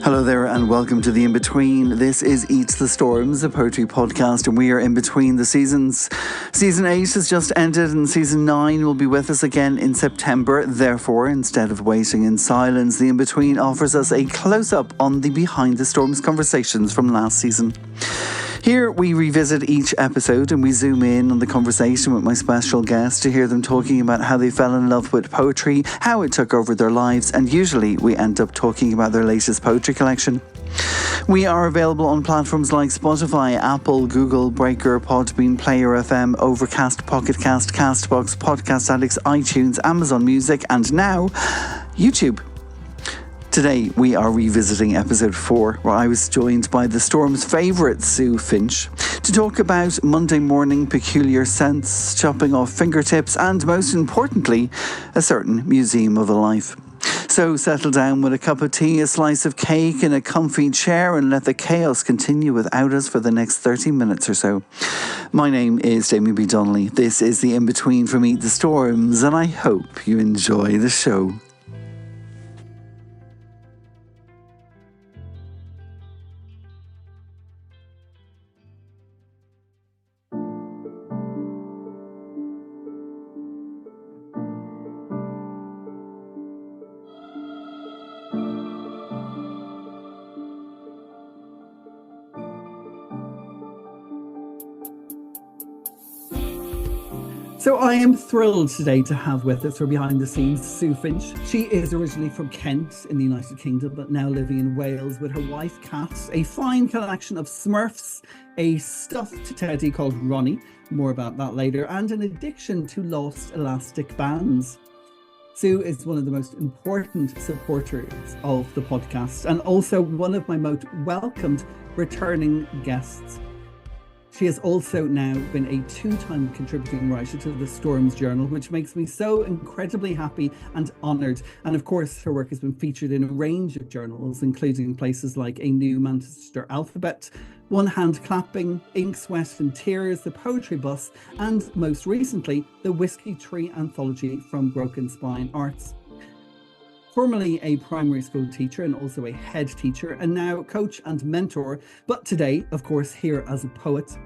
Hello there and welcome to The In-Between. This is Eats the Storms, a poetry podcast, and we are in between the seasons. Season 8 has just ended and Season 9 will be with us again in September. Therefore, instead of waiting in silence, The In-Between offers us a close-up on the behind the storms conversations from last season. Here we revisit each episode and we zoom in on the conversation with my special guest to hear them talking about how they fell in love with poetry, how it took over their lives, and usually we end up talking about their latest poetry collection. We are available on platforms like Spotify, Apple, Google, Breaker, Podbean, Player FM, Overcast, Pocket Cast, Castbox, Podcast Addicts, iTunes, Amazon Music, and now YouTube. Today we are revisiting episode 4, where I was joined by the Storm's favourite Sue Finch to talk about Monday morning peculiar scents, chopping off fingertips, and most importantly, a certain museum of a life. So settle down with a cup of tea, a slice of cake, and a comfy chair, and let the chaos continue without us for the next 30 minutes or so. My name is Damien B. Donnelly. This is the In-Between from Eat the Storms, and I hope you enjoy the show. So I am thrilled today to have with us from behind the scenes Sue Finch. She is originally from Kent in the United Kingdom, but now living in Wales with her wife Kat, a fine collection of Smurfs, a stuffed teddy called Ronnie, more about that later, and an addiction to lost elastic bands. Sue is one of the most important supporters of the podcast and also one of my most welcomed returning guests. She has also now been a 2-time contributing writer to the Storms Journal, which makes me so incredibly happy and honoured. And of course, her work has been featured in a range of journals, including places like A New Manchester Alphabet, One Hand Clapping, Ink, Sweat and Tears, The Poetry Bus, and most recently, the Whiskey Tree Anthology from Broken Spine Arts. Formerly a primary school teacher and also a head teacher, and now coach and mentor, but today, of course, here as a poet.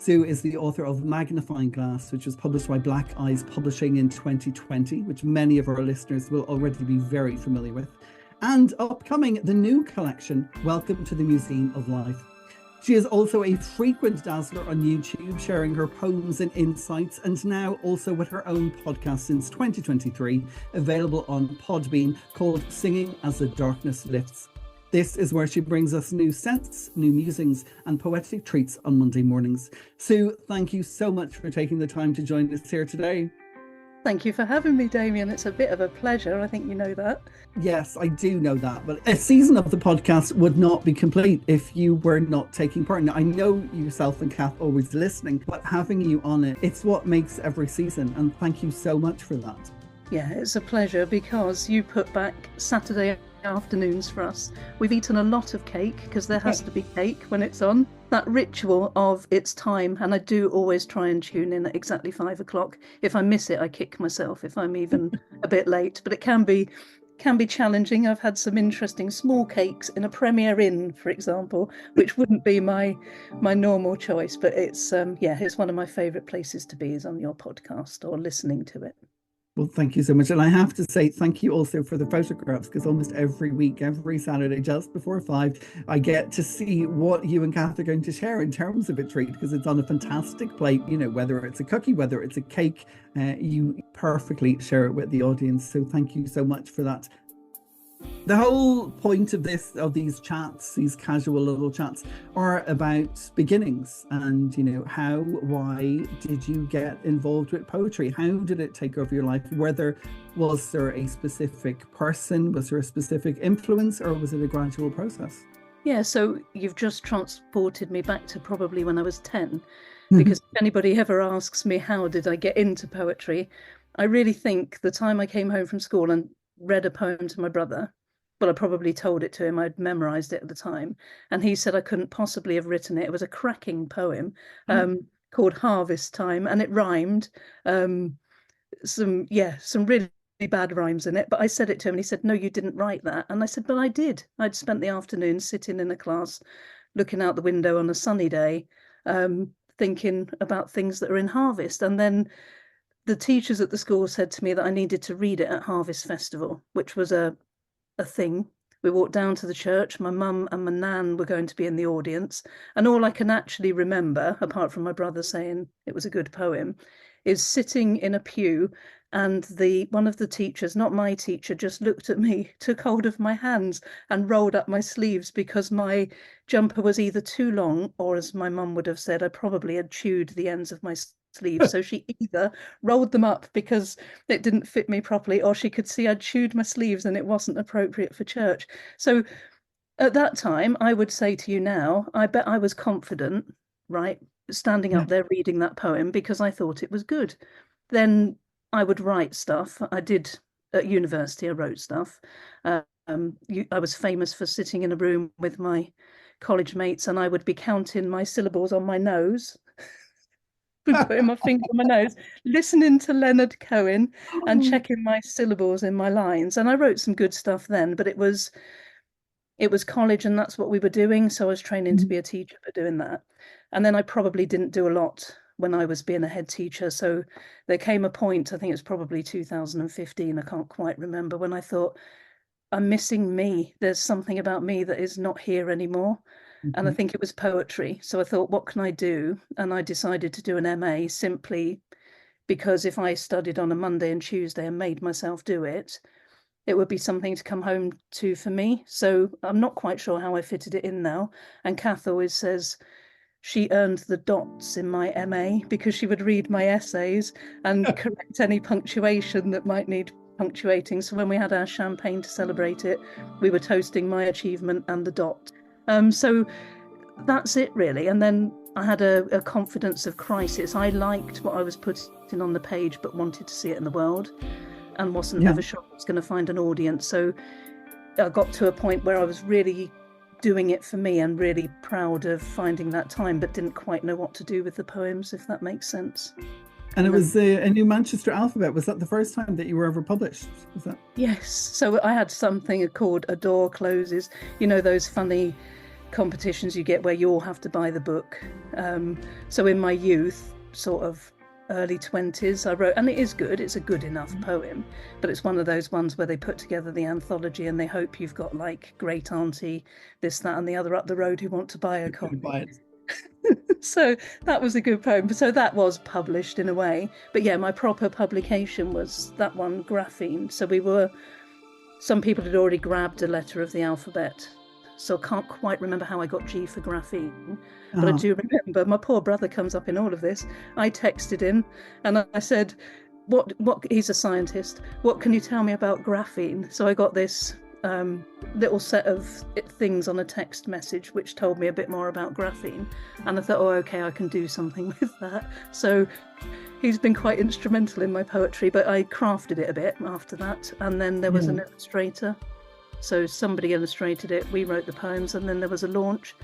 Sue is the author of Magnifying Glass, which was published by Black Eyes Publishing in 2020, which many of our listeners will already be very familiar with. And upcoming, the new collection, Welcome to the Museum of Life. She is also a frequent dazzler on YouTube, sharing her poems and insights, and now also with her own podcast since 2023, available on Podbean, called Singing as the Darkness Lifts. This is where she brings us new scents, new musings, and poetic treats on Monday mornings. Sue, thank you so much for taking the time to join us here today. Thank you for having me, Damien. It's a bit of a pleasure. I think you know that. Yes, I do know that. But a season of the podcast would not be complete if you were not taking part. Now, I know yourself and Kath always listening, but having you on it, it's what makes every season. And thank you so much for that. Yeah, it's a pleasure because you put back Saturday afternoons for us. We've eaten a lot of cake because there has to be cake when it's on. That ritual of it's time, and I do always try and tune in at exactly 5 o'clock. If I miss it, I kick myself if I'm even a bit late, but it can be challenging. I've had some interesting small cakes in a Premier Inn, for example, which wouldn't be my normal choice, but it's it's one of my favourite places to be, is on your podcast or listening to it. Well, thank you so much. And I have to say thank you also for the photographs, because almost every week, every Saturday, just before 5, I get to see what you and Kath are going to share in terms of a treat, because it's on a fantastic plate, you know, whether it's a cookie, whether it's a cake, you perfectly share it with the audience. So thank you so much for that. The whole point of these chats, these casual little chats, are about beginnings and, you know, why did you get involved with poetry? How did it take over your life? Was there a specific person? Was there a specific influence, or was it a gradual process? Yeah, so you've just transported me back to probably when I was 10, because if anybody ever asks me how did I get into poetry, I really think the time I came home from school and read a poem to my brother. Well, I probably told it to him. I'd memorized it at the time. And he said I couldn't possibly have written it. It was a cracking poem called Harvest Time, and it rhymed. Some really bad rhymes in it, but I said it to him and he said, no, you didn't write that. And I said, but I did. I'd spent the afternoon sitting in a class, looking out the window on a sunny day, thinking about things that are in harvest. And then the teachers at the school said to me that I needed to read it at Harvest Festival, which was a thing. We walked down to the church. My mum and my nan were going to be in the audience. And all I can actually remember, apart from my brother saying it was a good poem, is sitting in a pew and one of the teachers, not my teacher, just looked at me, took hold of my hands and rolled up my sleeves because my jumper was either too long or, as my mum would have said, I probably had chewed the ends of my sleeves. So she either rolled them up because it didn't fit me properly, or she could see I'd chewed my sleeves and it wasn't appropriate for church. So at that time, I would say to you now, I bet I was confident, right, standing up there reading that poem because I thought it was good. Then I would write stuff. I did at university, I wrote stuff. I was famous for sitting in a room with my college mates and I would be counting my syllables on my nose, putting my finger on my nose, listening to Leonard Cohen and checking my syllables in my lines. And I wrote some good stuff then, but it was college and that's what we were doing. So I was training to be a teacher for doing that. And then I probably didn't do a lot when I was being a head teacher. So there came a point, I think it was probably 2015, I can't quite remember, when I thought, I'm missing me. There's something about me that is not here anymore. And I think it was poetry. So I thought, what can I do? And I decided to do an MA simply because if I studied on a Monday and Tuesday and made myself do it, it would be something to come home to for me. So I'm not quite sure how I fitted it in now. And Kath always says she earned the dots in my MA because she would read my essays and correct any punctuation that might need punctuating. So when we had our champagne to celebrate it, we were toasting my achievement and the dot. So that's it really. And then I had a confidence of crisis. I liked what I was putting on the page, but wanted to see it in the world and wasn't ever sure I was going to find an audience. So I got to a point where I was really doing it for me and really proud of finding that time, but didn't quite know what to do with the poems, if that makes sense. And it was a New Manchester Alphabet. Was that the first time that you were ever published? Was that? Yes. So I had something called A Door Closes. You know, those funny competitions you get where you all have to buy the book. So in my youth, sort of early 20s, I wrote, and it is good, it's a good enough poem, but it's one of those ones where they put together the anthology and they hope you've got like great auntie, this, that and the other up the road who want to buy a copy. So that was a good poem. So that was published in a way. But yeah, my proper publication was that one, Graphene. So some people had already grabbed a letter of the alphabet. So I can't quite remember how I got G for graphene, but I do remember my poor brother comes up in all of this. I texted him and I said, what, he's a scientist. What can you tell me about graphene? So I got this little set of things on a text message, which told me a bit more about graphene. And I thought, oh, okay, I can do something with that. So he's been quite instrumental in my poetry, but I crafted it a bit after that. And then there was an illustrator. So somebody illustrated it, we wrote the poems, and then there was a launch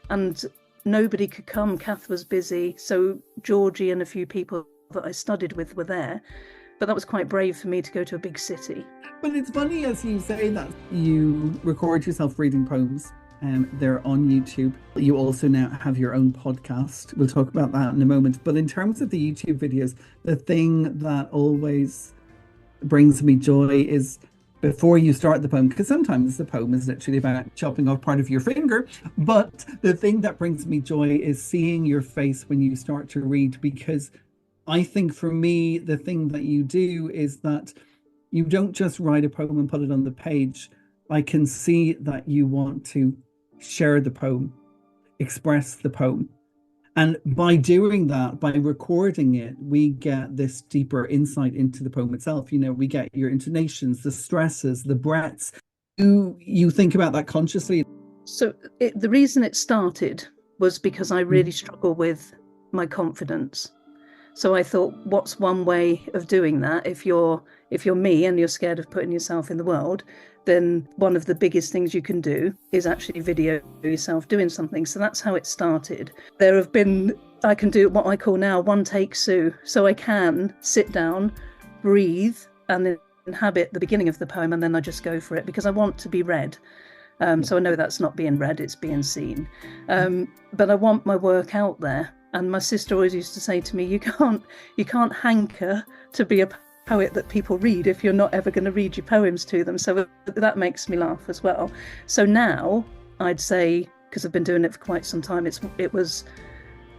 and nobody could come. Kath was busy. So Georgie and a few people that I studied with were there, but that was quite brave for me to go to a big city. But it's funny as you say that you record yourself reading poems and they're on YouTube. You also now have your own podcast. We'll talk about that in a moment. But in terms of the YouTube videos, the thing that always brings me joy is before you start the poem, because sometimes the poem is literally about chopping off part of your finger, but the thing that brings me joy is seeing your face when you start to read, because I think for me, the thing that you do is that you don't just write a poem and put it on the page. I can see that you want to share the poem, express the poem. And by doing that, by recording it, we get this deeper insight into the poem itself. You know, we get your intonations, the stresses, the breaths. Do you think about that consciously? So the reason it started was because I really struggle with my confidence. So I thought, what's one way of doing that? If you're me and you're scared of putting yourself in the world, then one of the biggest things you can do is actually video yourself doing something. So that's how it started. I can do what I call now one take Sue. So I can sit down, breathe, and in inhabit the beginning of the poem and then I just go for it because I want to be read. So I know that's not being read, it's being seen. But I want my work out there. And my sister always used to say to me, you can't hanker to be a poet that people read if you're not ever going to read your poems to them. So that makes me laugh as well. So now I'd say, because I've been doing it for quite some time, it was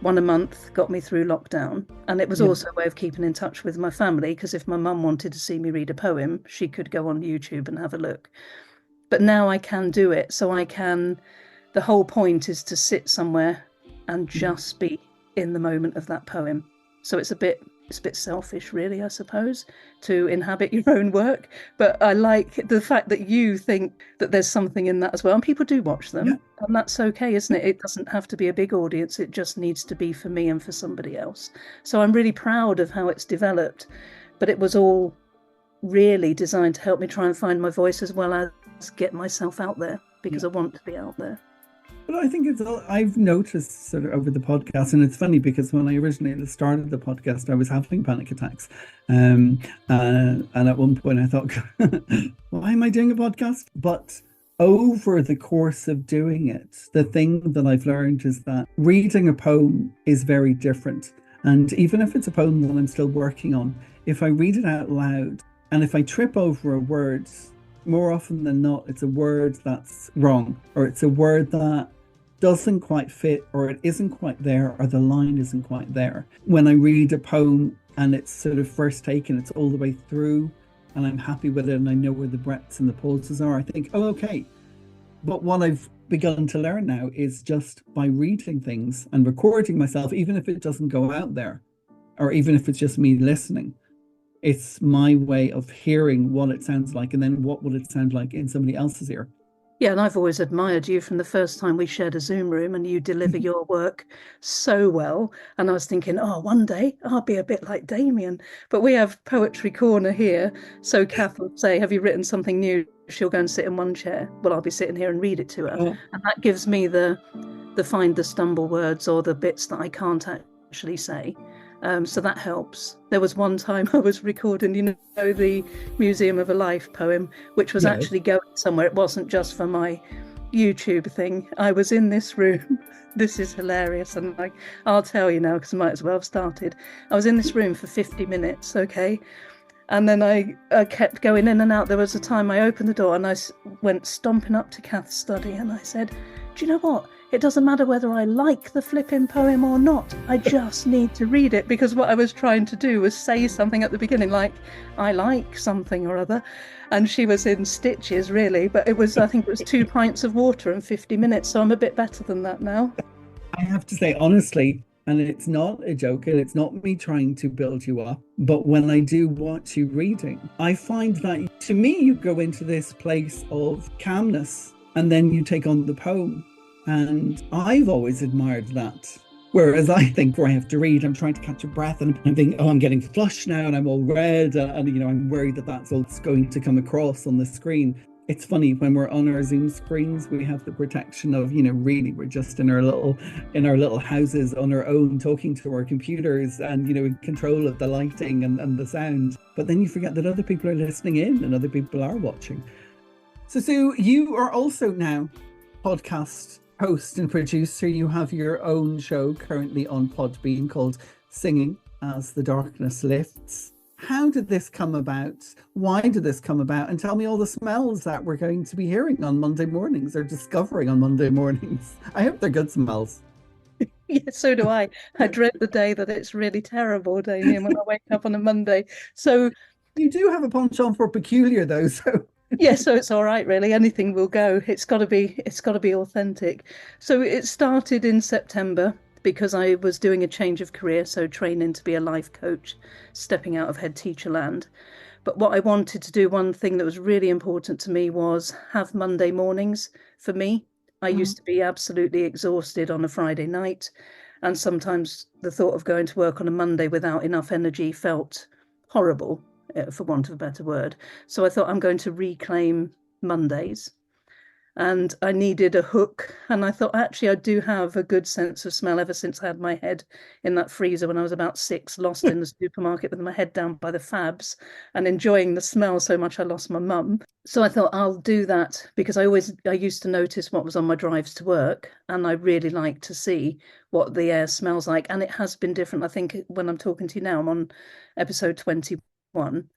one a month, got me through lockdown. And it was also a way of keeping in touch with my family, because if my mum wanted to see me read a poem, she could go on YouTube and have a look. But now I can do it. So the whole point is to sit somewhere and just be in the moment of that poem. So it's a bit selfish, really, I suppose, to inhabit your own work. But I like the fact that you think that there's something in that as well. And people do watch them, and that's okay, isn't it? It doesn't have to be a big audience. It just needs to be for me and for somebody else. So I'm really proud of how it's developed. But it was all really designed to help me try and find my voice as well as get myself out there, because I want to be out there. But I think I've noticed sort of over the podcast, and it's funny because when I originally started the podcast, I was having panic attacks. And at one point I thought, why am I doing a podcast? But over the course of doing it, the thing that I've learned is that reading a poem is very different. And even if it's a poem that I'm still working on, if I read it out loud and if I trip over a word, more often than not, it's a word that's wrong, or it's a word that doesn't quite fit, or it isn't quite there, or the line isn't quite there. When I read a poem and it's sort of first taken, it's all the way through, and I'm happy with it, and I know where the breaths and the pauses are, I think, oh, okay. But what I've begun to learn now is just by reading things and recording myself, even if it doesn't go out there, or even if it's just me listening, it's my way of hearing what it sounds like, and then what will it sound like in somebody else's ear. Yeah, and I've always admired you from the first time we shared a Zoom room, and you deliver your work so well. And I was thinking, oh, one day I'll be a bit like Damien. But we have Poetry Corner here. So Kath will say, have you written something new? She'll go and sit in one chair. Well, I'll be sitting here and read it to her. Oh. And that gives me the find the stumble words or the bits that I can't actually say. So that helps. There was one time I was recording, the Museum of a Life poem, which was actually going somewhere. It wasn't just for my YouTube thing. I was in this room. This is hilarious. And I'll tell you now, because I might as well have started. I was in this room for 50 minutes, okay? And then I kept going in and out. There was a time I opened the door and I went stomping up to Kath's study and I said, do you know what? It doesn't matter whether I like the flipping poem or not. I just need to read it, because what I was trying to do was say something at the beginning, like, I like something or other. And she was in stitches, really. But I think it was 2 pints of water and 50 minutes. So I'm a bit better than that now. I have to say, honestly, and it's not a joke, and it's not me trying to build you up, but when I do watch you reading, I find that, to me, you go into this place of calmness and then you take on the poem. And I've always admired that. Whereas I think where I have to read, I'm trying to catch a breath and I'm thinking, oh, I'm getting flushed now and I'm all red. And I'm worried that that's all going to come across on the screen. It's funny, when we're on our Zoom screens, we have the protection of, really, we're just in our little houses on our own, talking to our computers and, in control of the lighting and the sound. But then you forget that other people are listening in and other people are watching. So Sue, you are also now podcast host and producer. You have your own show currently on Podbean called Singing as the Darkness Lifts. How did this come about? Why did this come about? And tell me all the smells that we're going to be hearing on Monday mornings, or discovering on Monday mornings. I hope they're good smells. Yeah, so do I. I dread the day that it's really terrible, Damien, when I wake up on a Monday. So you do have a penchant for peculiar, though, so... Yeah, so it's all right, really. Anything will go. It's got to be authentic. So it started in September because I was doing a change of career, so training to be a life coach, stepping out of head teacher land. But what I wanted to do, one thing that was really important to me, was have Monday mornings for me. I used to be absolutely exhausted on a Friday night, and sometimes the thought of going to work on a Monday without enough energy felt horrible, for want of a better word. So I thought, I'm going to reclaim Mondays. and I needed a hook. And I thought, actually, I do have a good sense of smell ever since I had my head in that freezer when I was about 6, lost in the supermarket with my head down by the fabs and enjoying the smell so much I lost my mum. So I thought I'll do that because I used to notice what was on my drives to work, and I really like to see what the air smells like. And it has been different. I think when I'm talking to you now, I'm on episode 21.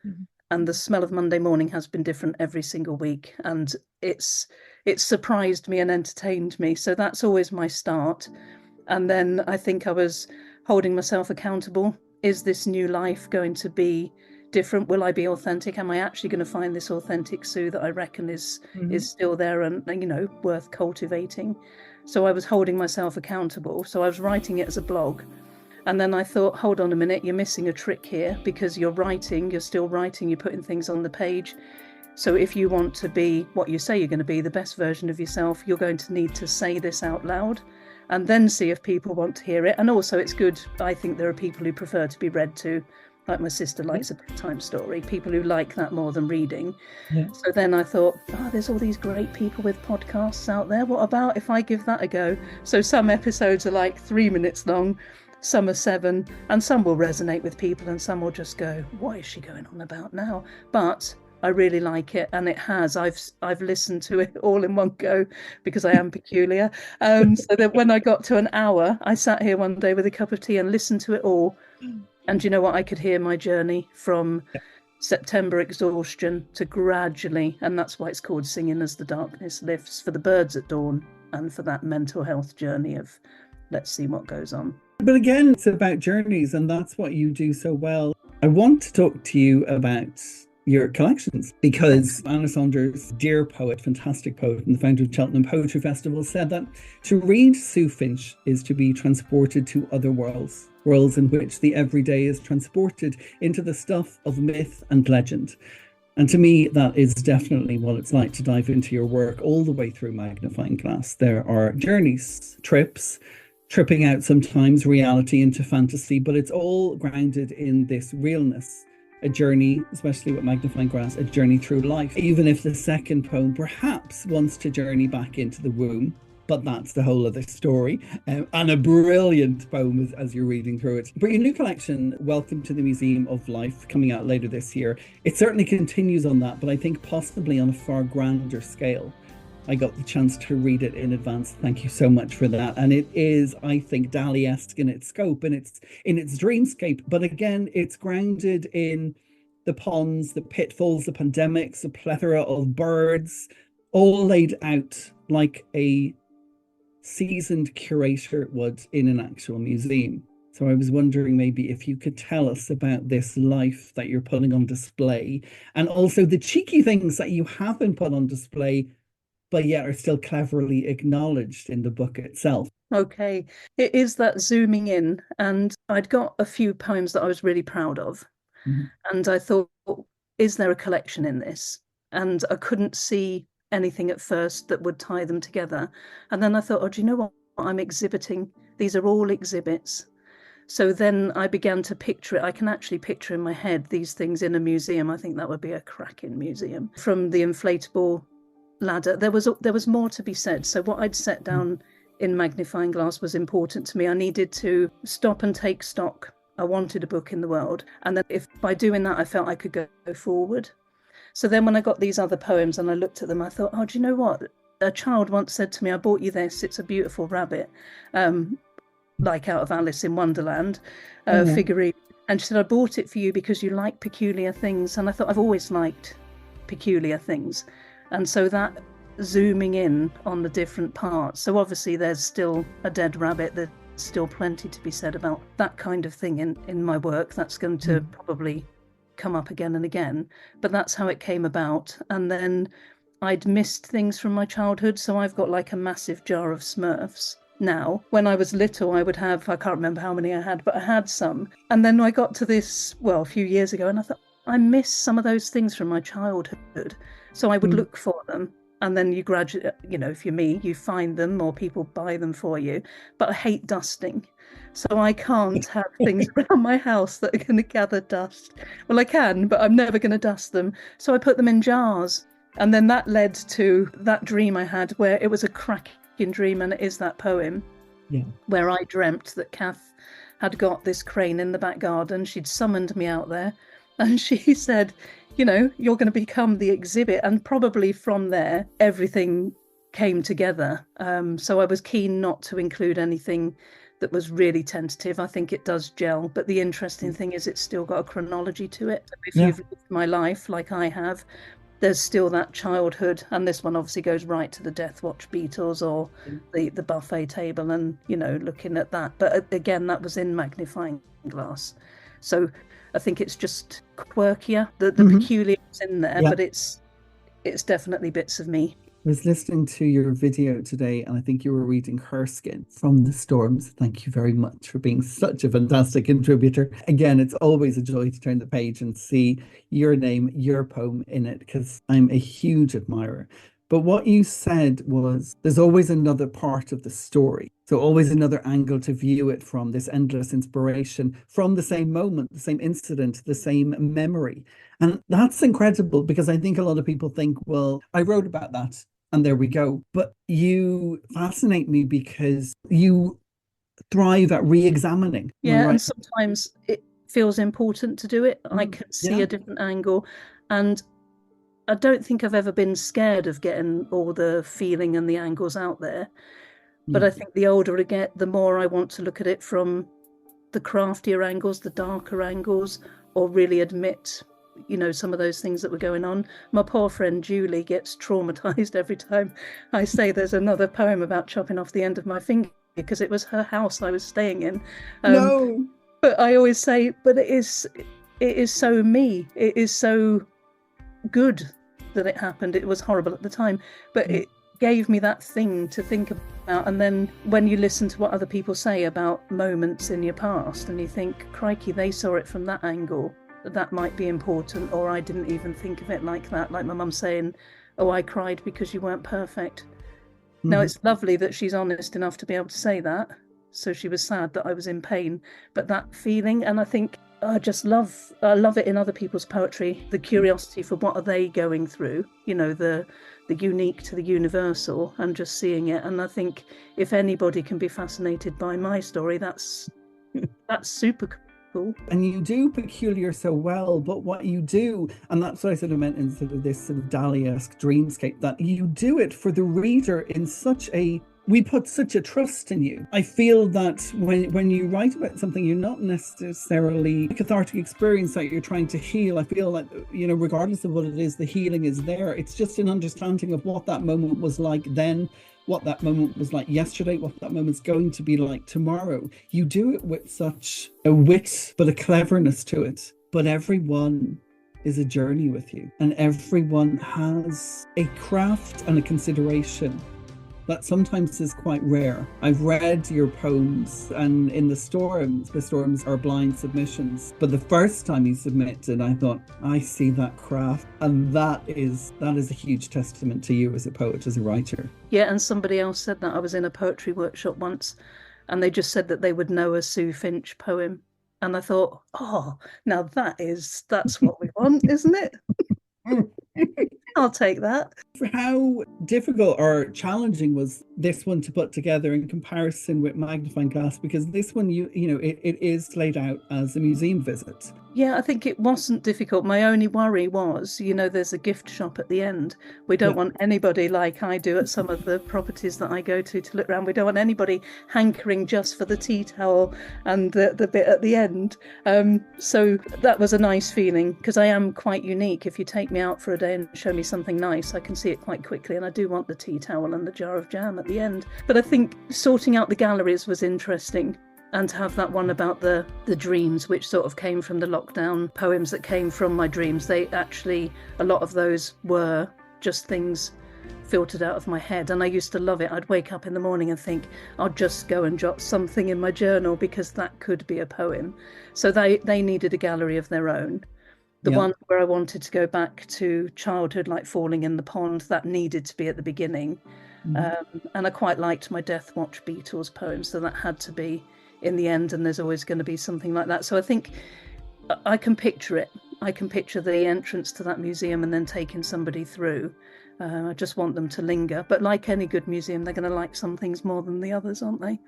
And the smell of Monday morning has been different every single week, and it's surprised me and entertained me. So that's always my start. And then I think I was holding myself accountable. Is this new life going to be different? Will I be authentic? Am I actually going to find this authentic Sue that I reckon is still there and worth cultivating? So I was holding myself accountable. So I was writing it as a blog. And then I thought, hold on a minute, you're missing a trick here, because you're still writing, you're putting things on the page. So if you want to be what you say you're going to be, the best version of yourself, you're going to need to say this out loud and then see if people want to hear it. And also it's good, I think there are people who prefer to be read to, like my sister likes a bedtime story, people who like that more than reading. Yeah. So then I thought, there's all these great people with podcasts out there. What about if I give that a go? So some episodes are like 3 minutes long, some are 7, and some will resonate with people and some will just go, what is she going on about now? But I really like it, and it has. I've listened to it all in one go because I am peculiar. So that when I got to an hour, I sat here one day with a cup of tea and listened to it all. And you know what? I could hear my journey from September exhaustion to gradually, and that's why it's called Singing as the Darkness Lifts, for the birds at dawn and for that mental health journey of let's see what goes on. But again, it's about journeys, and that's what you do so well. I want to talk to you about your collections, because Anna Saunders, dear poet, fantastic poet, and the founder of Cheltenham Poetry Festival, said that to read Sue Finch is to be transported to other worlds in which the everyday is transported into the stuff of myth and legend. And to me, that is definitely what it's like to dive into your work all the way through Magnifying Glass. There are journeys, tripping out sometimes, reality into fantasy, but it's all grounded in this realness. A journey, especially with Magnifying Glass, a journey through life. Even if the second poem perhaps wants to journey back into the womb, but that's the whole of the story. And a brilliant poem as you're reading through it. But your new collection, Welcome to the Museum of Life, coming out later this year, it certainly continues on that, but I think possibly on a far grander scale. I got the chance to read it in advance. Thank you so much for that. And it is, I think, Dali-esque in its scope and it's in its dreamscape. But again, it's grounded in the ponds, the pitfalls, the pandemics, the plethora of birds, all laid out like a seasoned curator would in an actual museum. So I was wondering maybe if you could tell us about this life that you're putting on display, and also the cheeky things that you haven't put on display but yet are still cleverly acknowledged in the book itself. Okay, it is that zooming in, and I'd got a few poems that I was really proud of. And I thought, is there a collection in this? And I couldn't see anything at first that would tie them together. And then I thought, do you know what? I'm exhibiting. These are all exhibits. So then I began to picture it. I can actually picture in my head these things in a museum. I think that would be a cracking museum. From the inflatable ladder, there was more to be said. So what I'd set down in Magnifying Glass was important to me. I needed to stop and take stock. I wanted a book in the world, and then if by doing that I felt I could go forward. So then when I got these other poems and I looked at them, I thought, do you know what, a child once said to me, I bought you this, it's a beautiful rabbit, like out of Alice in Wonderland, figurine, and she said, I bought it for you because you like peculiar things. And I thought, I've always liked peculiar things. And so that zooming in on the different parts. So obviously there's still a dead rabbit. There's still plenty to be said about that kind of thing in my work. That's going to probably come up again and again. But that's how it came about. And then I'd missed things from my childhood. So I've got like a massive jar of Smurfs now. When I was little, I would have, I can't remember how many I had, but I had some. And then I got to this, a few years ago, and I thought, I miss some of those things from my childhood. So I would look for them. And then you gradually, if you're me, you find them or people buy them for you. But I hate dusting. So I can't have things around my house that are going to gather dust. Well, I can, but I'm never going to dust them. So I put them in jars. And then that led to that dream I had where it was a cracking dream, and it is that poem where I dreamt that Kath had got this crane in the back garden. She'd summoned me out there and she said, you know, you're going to become the exhibit. And probably from there, everything came together. So I was keen not to include anything that was really tentative. I think it does gel. But the interesting thing is it's still got a chronology to it. If you've lived my life like I have, there's still that childhood, and this one obviously goes right to the Death Watch Beatles or the buffet table, and you know, looking at that. But again, that was in magnifying glass, so I think it's just quirkier. The peculiar is in there, but it's definitely bits of me. I was listening to your video today, and I think you were reading Her Skin from the Storms. Thank you very much for being such a fantastic contributor. Again, it's always a joy to turn the page and see your name, your poem in it, because I'm a huge admirer. But what you said was there's always another part of the story. So always another angle to view it from, this endless inspiration from the same moment, the same incident, the same memory. And that's incredible, because I think a lot of people think, well, I wrote about that and there we go. But you fascinate me because you thrive at re-examining. Yeah, and sometimes it feels important to do it. I can see a different angle. And I don't think I've ever been scared of getting all the feeling and the angles out there. But I think the older I get, the more I want to look at it from the craftier angles, the darker angles, or really admit, you know, some of those things that were going on. My poor friend Julie gets traumatized every time I say there's another poem about chopping off the end of my finger, because it was her house I was staying in. No. But I always say, but it is so me. It is so good that it happened. It was horrible at the time, but it gave me that thing to think about. And then when you listen to what other people say about moments in your past and you think, crikey, they saw it from that angle, that might be important, or I didn't even think of it like that. Like my mum saying, oh, I cried because you weren't perfect. Now, it's lovely that she's honest enough to be able to say that. So she was sad that I was in pain, but that feeling, and I think I just love it in other people's poetry, the curiosity for what are they going through, you know, the unique to the universal, and just seeing it. And I think if anybody can be fascinated by my story, that's super cool. And you do peculiar so well, but what you do, and that's what I sort of meant in sort of this sort of Dali-esque dreamscape, that you do it for the reader in such a, we put such a trust in you. I feel that when you write about something, you're not necessarily a cathartic experience that you're trying to heal. I feel like, you know, regardless of what it is, the healing is there. It's just an understanding of what that moment was like then, what that moment was like yesterday, what that moment's going to be like tomorrow. You do it with such a wit, but a cleverness to it. But everyone is a journey with you, and everyone has a craft and a consideration that sometimes is quite rare. I've read your poems, and in the storms are blind submissions. But the first time you submitted, I thought, I see that craft. And that is a huge testament to you as a poet, as a writer. Yeah, and somebody else said that. I was in a poetry workshop once, and they just said that they would know a Sue Finch poem. And I thought, oh, now that's what we want, isn't it? I'll take that. How difficult or challenging was this one to put together in comparison with Magnifying Glass? Because this one, you know, it is laid out as a museum visit. Yeah, I think it wasn't difficult. My only worry was, you know, there's a gift shop at the end. We don't want anybody, like I do at some of the properties that I go to look around. We don't want anybody hankering just for the tea towel and the bit at the end. So that was a nice feeling, because I am quite unique. If you take me out for a day and show me something nice, I can see it quite quickly. And I do want the tea towel and the jar of jam at the end. But I think sorting out the galleries was interesting. And to have that one about the dreams, which sort of came from the lockdown poems that came from my dreams. They actually, a lot of those were just things filtered out of my head. And I used to love it. I'd wake up in the morning and think, I'll just go and jot something in my journal, because that could be a poem. So they needed a gallery of their own. The one where I wanted to go back to childhood, like falling in the pond, that needed to be at the beginning. And I quite liked my Death Watch Beatles poems, so that had to be in the end, and there's always going to be something like that. So I think I can picture it. I can picture the entrance to that museum and then taking somebody through. I just want them to linger. But like any good museum, they're going to like some things more than the others, aren't they?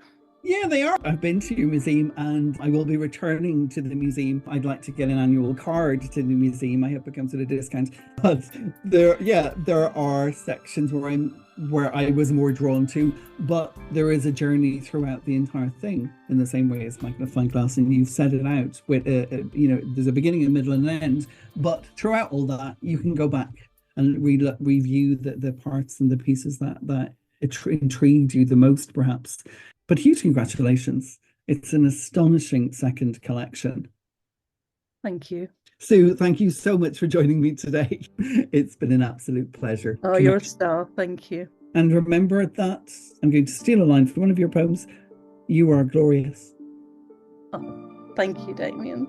Yeah, they are. I've been to your museum and I will be returning to the museum. I'd like to get an annual card to the museum. I hope it comes at a discount. But there are sections where I was more drawn to, but there is a journey throughout the entire thing in the same way as magnifying glass, and you've set it out with there's a beginning, a middle, and an end. But throughout all that, you can go back and review the parts and the pieces that intrigued you the most, perhaps. But huge congratulations. It's an astonishing second collection. Thank you. Sue, thank you so much for joining me today. It's been an absolute pleasure. Oh, you're a star. Thank you. And remember that I'm going to steal a line from one of your poems. You are glorious. Oh, thank you, Damien.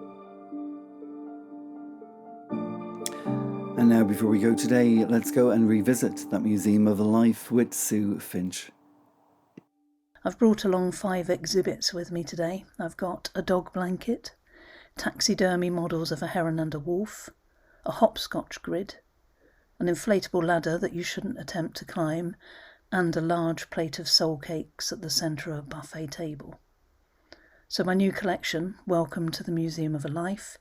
And now, before we go today, let's go and revisit that Museum of Life with Sue Finch. I've brought along 5 exhibits with me today. I've got a dog blanket, taxidermy models of a heron and a wolf, a hopscotch grid, an inflatable ladder that you shouldn't attempt to climb, and a large plate of soul cakes at the centre of a buffet table. So my new collection, Welcome to the Museum of a Life,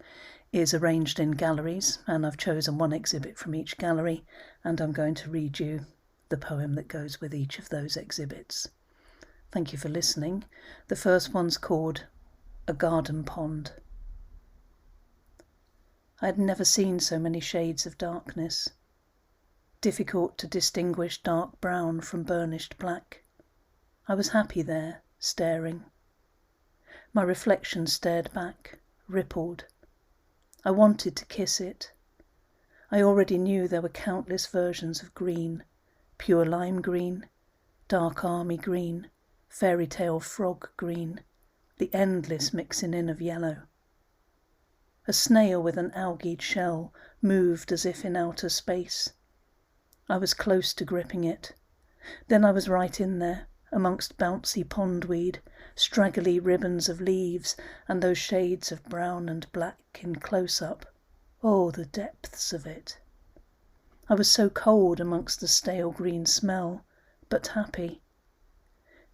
is arranged in galleries, and I've chosen one exhibit from each gallery, and I'm going to read you the poem that goes with each of those exhibits. Thank you for listening. The first one's called A Garden Pond. I had never seen so many shades of darkness. Difficult to distinguish dark brown from burnished black. I was happy there, staring. My reflection stared back, rippled. I wanted to kiss it. I already knew there were countless versions of green, pure lime green, dark army green, fairy tale frog green, the endless mixing in of yellow. A snail with an algaed shell moved as if in outer space. I was close to gripping it. Then I was right in there, amongst bouncy pondweed, straggly ribbons of leaves, and those shades of brown and black in close-up. Oh, the depths of it. I was so cold amongst the stale green smell, but happy.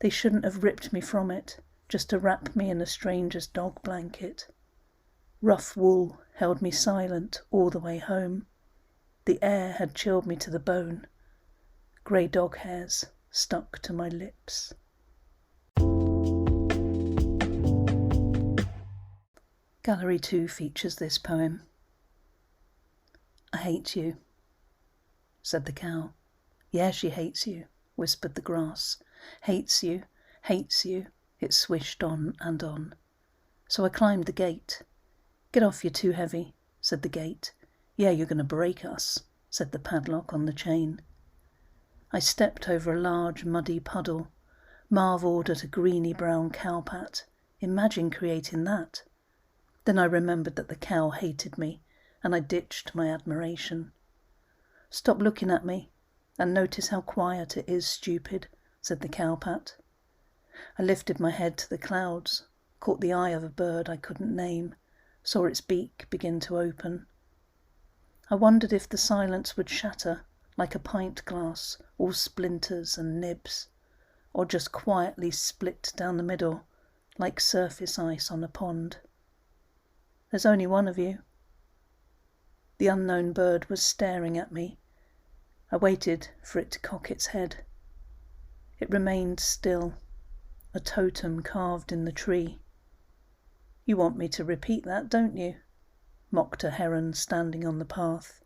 They shouldn't have ripped me from it, just to wrap me in a stranger's dog blanket. Rough wool held me silent all the way home. The air had chilled me to the bone. Grey dog hairs stuck to my lips. Gallery 2 features this poem. I hate you, said the cow. Yeah, she hates you, whispered the grass. Hates you, it swished on and on. So I climbed the gate. Get off, you're too heavy, said the gate. Yeah, you're going to break us, said the padlock on the chain. I stepped over a large muddy puddle, marvelled at a greeny-brown cowpat. Imagine creating that. Then I remembered that the cow hated me, and I ditched my admiration. Stop looking at me, and notice how quiet it is, stupid, said the cowpat. I lifted my head to the clouds, caught the eye of a bird I couldn't name, saw its beak begin to open. I wondered if the silence would shatter like a pint glass, all splinters and nibs, or just quietly split down the middle like surface ice on a pond. There's only one of you. The unknown bird was staring at me. I waited for it to cock its head. It remained still, a totem carved in the tree. You want me to repeat that, don't you? Mocked a heron standing on the path.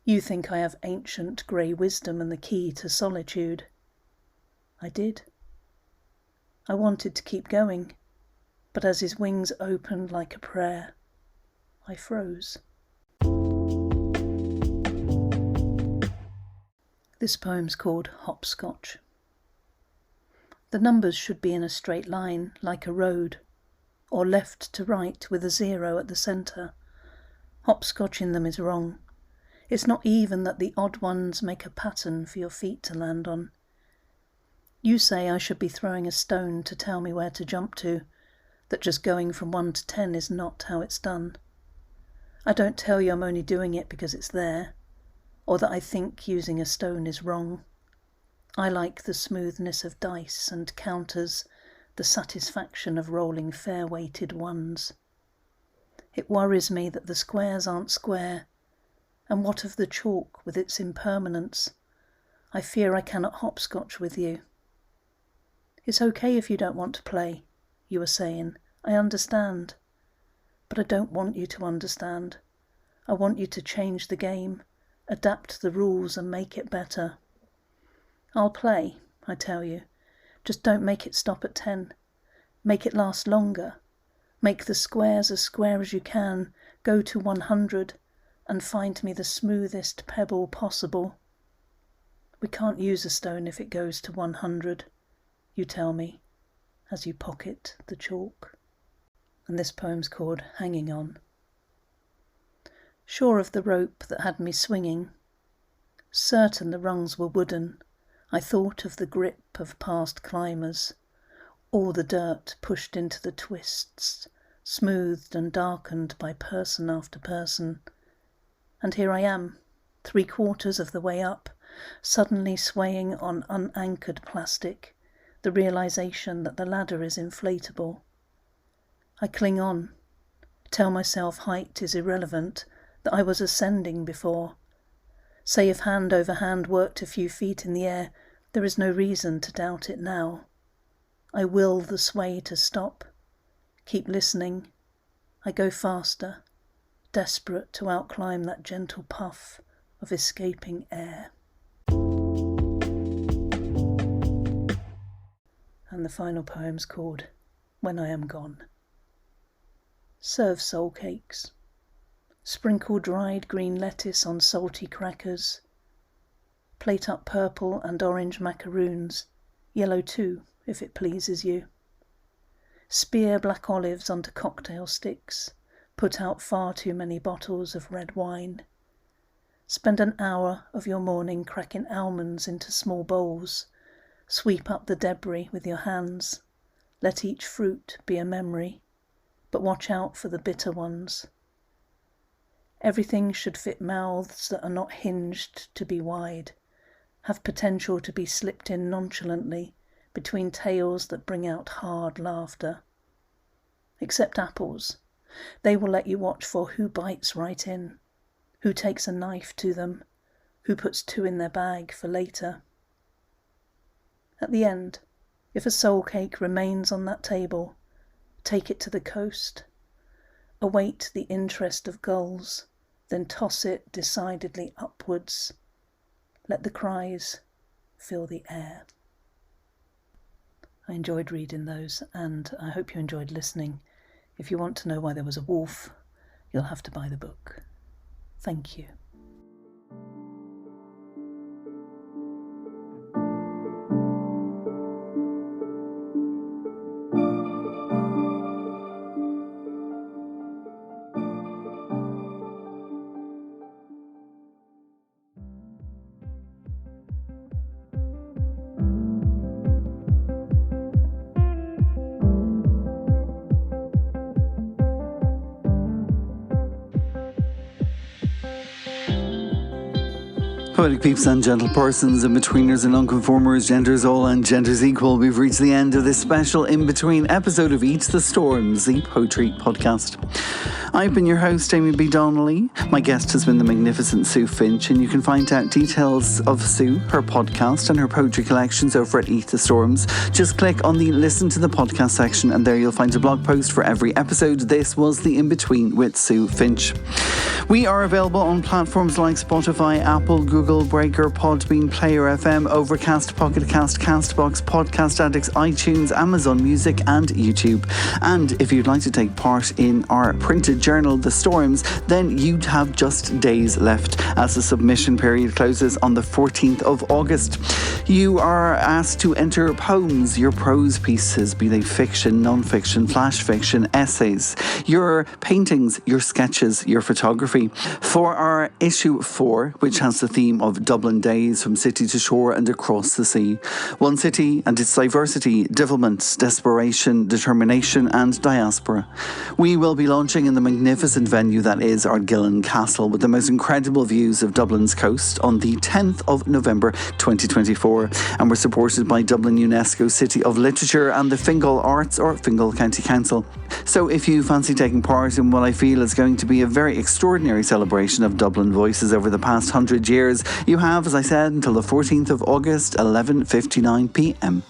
You think I have ancient grey wisdom and the key to solitude. I did. I wanted to keep going, but as his wings opened like a prayer, I froze. This poem's called Hopscotch. The numbers should be in a straight line, like a road, or left to right with a 0 at the centre. Hopscotching them is wrong. It's not even that the odd ones make a pattern for your feet to land on. You say I should be throwing a stone to tell me where to jump to, that just going from 1 to 10 is not how it's done. I don't tell you I'm only doing it because it's there, or that I think using a stone is wrong. I like the smoothness of dice and counters, the satisfaction of rolling fair-weighted ones. It worries me that the squares aren't square, and what of the chalk with its impermanence? I fear I cannot hopscotch with you. It's okay if you don't want to play, you were saying. I understand. But I don't want you to understand. I want you to change the game, adapt the rules and make it better. I'll play, I tell you. Just don't make it stop at 10. Make it last longer. Make the squares as square as you can, go to 100, and find me the smoothest pebble possible. We can't use a stone if it goes to 100, you tell me, as you pocket the chalk. And this poem's called Hanging On. Sure of the rope that had me swinging, certain the rungs were wooden, I thought of the grip of past climbers, all the dirt pushed into the twists, smoothed and darkened by person after person. And here I am, 3/4 of the way up, suddenly swaying on unanchored plastic, the realization that the ladder is inflatable. I cling on, tell myself height is irrelevant, that I was ascending before. Say if hand over hand worked a few feet in the air, there is no reason to doubt it now. I will the sway to stop. Keep listening. I go faster, desperate to outclimb that gentle puff of escaping air. And the final poem's called When I Am Gone. Serve soul cakes. Sprinkle dried green lettuce on salty crackers. Plate up purple and orange macaroons, yellow too, if it pleases you. Spear black olives onto cocktail sticks. Put out far too many bottles of red wine. Spend an hour of your morning cracking almonds into small bowls. Sweep up the debris with your hands. Let each fruit be a memory, but watch out for the bitter ones. Everything should fit mouths that are not hinged to be wide, have potential to be slipped in nonchalantly between tales that bring out hard laughter. Except apples. They will let you watch for who bites right in, who takes a knife to them, who puts 2 in their bag for later. At the end, if a soul cake remains on that table, take it to the coast. Await the interest of gulls, then toss it decidedly upwards. Let the cries fill the air. I enjoyed reading those, and I hope you enjoyed listening. If you want to know why there was a wolf, you'll have to buy the book. Thank you. Poetic peeps and gentle persons, in-betweeners and nonconformers, genders all and genders equal, we've reached the end of this special in-between episode of Eat the Storms, the poetry podcast. I've been your host, Damien B. Donnelly. My guest has been the magnificent Sue Finch, and you can find out details of Sue, her podcast and her poetry collections over at Eat the Storms. Just click on the Listen to the Podcast section and there you'll find a blog post for every episode. This was the In-Between with Sue Finch. We are available on platforms like Spotify, Apple, Google, Breaker, Podbean, Player FM, Overcast, Pocket Cast, Castbox, Podcast Addicts, iTunes, Amazon Music and YouTube. And if you'd like to take part in our printed journal, The Storms, then you'd have just days left. as the submission period closes on the 14th of August. You are asked to enter poems, your prose pieces, be they fiction, non-fiction, flash fiction, essays, your paintings, your sketches, your photography. For our issue 4, which has the theme of Dublin Days from city to shore and across the sea. One city and its diversity, devilment, desperation, determination and diaspora. We will be launching in the magnificent venue that is Ardgillan Castle with the most incredible views of Dublin's coast on the 10th of November 2024, and we're supported by Dublin UNESCO City of Literature and the Fingal Arts or Fingal County Council. So if you fancy taking part in what I feel is going to be a very extraordinary celebration of Dublin voices over the past 100 years, you have, as I said, until the 14th of August, 11:59 p.m.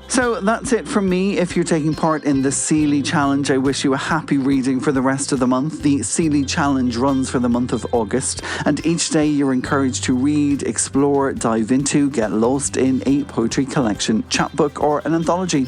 So that's it from me. If you're taking part in the Seeley Challenge, I wish you a happy reading for the rest of the month. The Seeley Challenge runs for the month of August, and each day you're encouraged to read, explore, dive into, get lost in a poetry collection, chapbook or an anthology.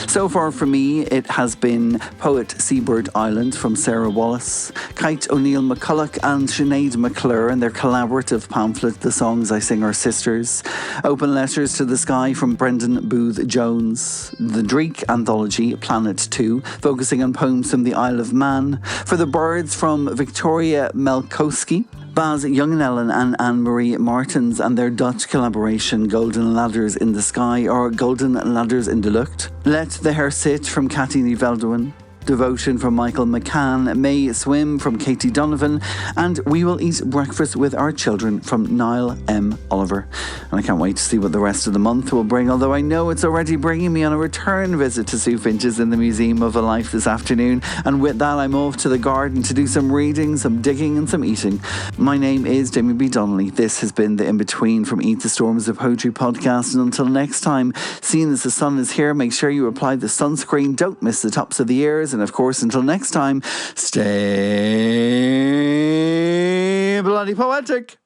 So far for me, it has been Poet Seabird Island from Sarah Wallace, Kite O'Neill McCulloch and Sinead McClure and their collaborative pamphlet, The Songs I Sing Are Sisters, Open Letters to the Sky from Brendan Booth Jones, the Dreek anthology, Planet 2, focusing on poems from the Isle of Man, For the Birds from Victoria Melkowski, Baz Youngenellen and Anne-Marie Martens and their Dutch collaboration Golden Ladders in the Sky or Golden Ladders in the Lucht. Let the Hair Sit from Cathy Nivelduin, Devotion from Michael McCann, May Swim from Katie Donovan, and We Will Eat Breakfast with Our Children from Niall M. Oliver. And I can't wait to see what the rest of the month will bring, although I know it's already bringing me on a return visit to Sue Finch's in the Museum of a Life this afternoon. And with that, I'm off to the garden to do some reading, some digging and some eating. My name is Damien B. Donnelly. This has been the In-Between from Eat the Storms, a poetry podcast. And until next time, seeing as the sun is here, make sure you apply the sunscreen. Don't miss the tops of the ears. And of course, until next time, stay bloody poetic.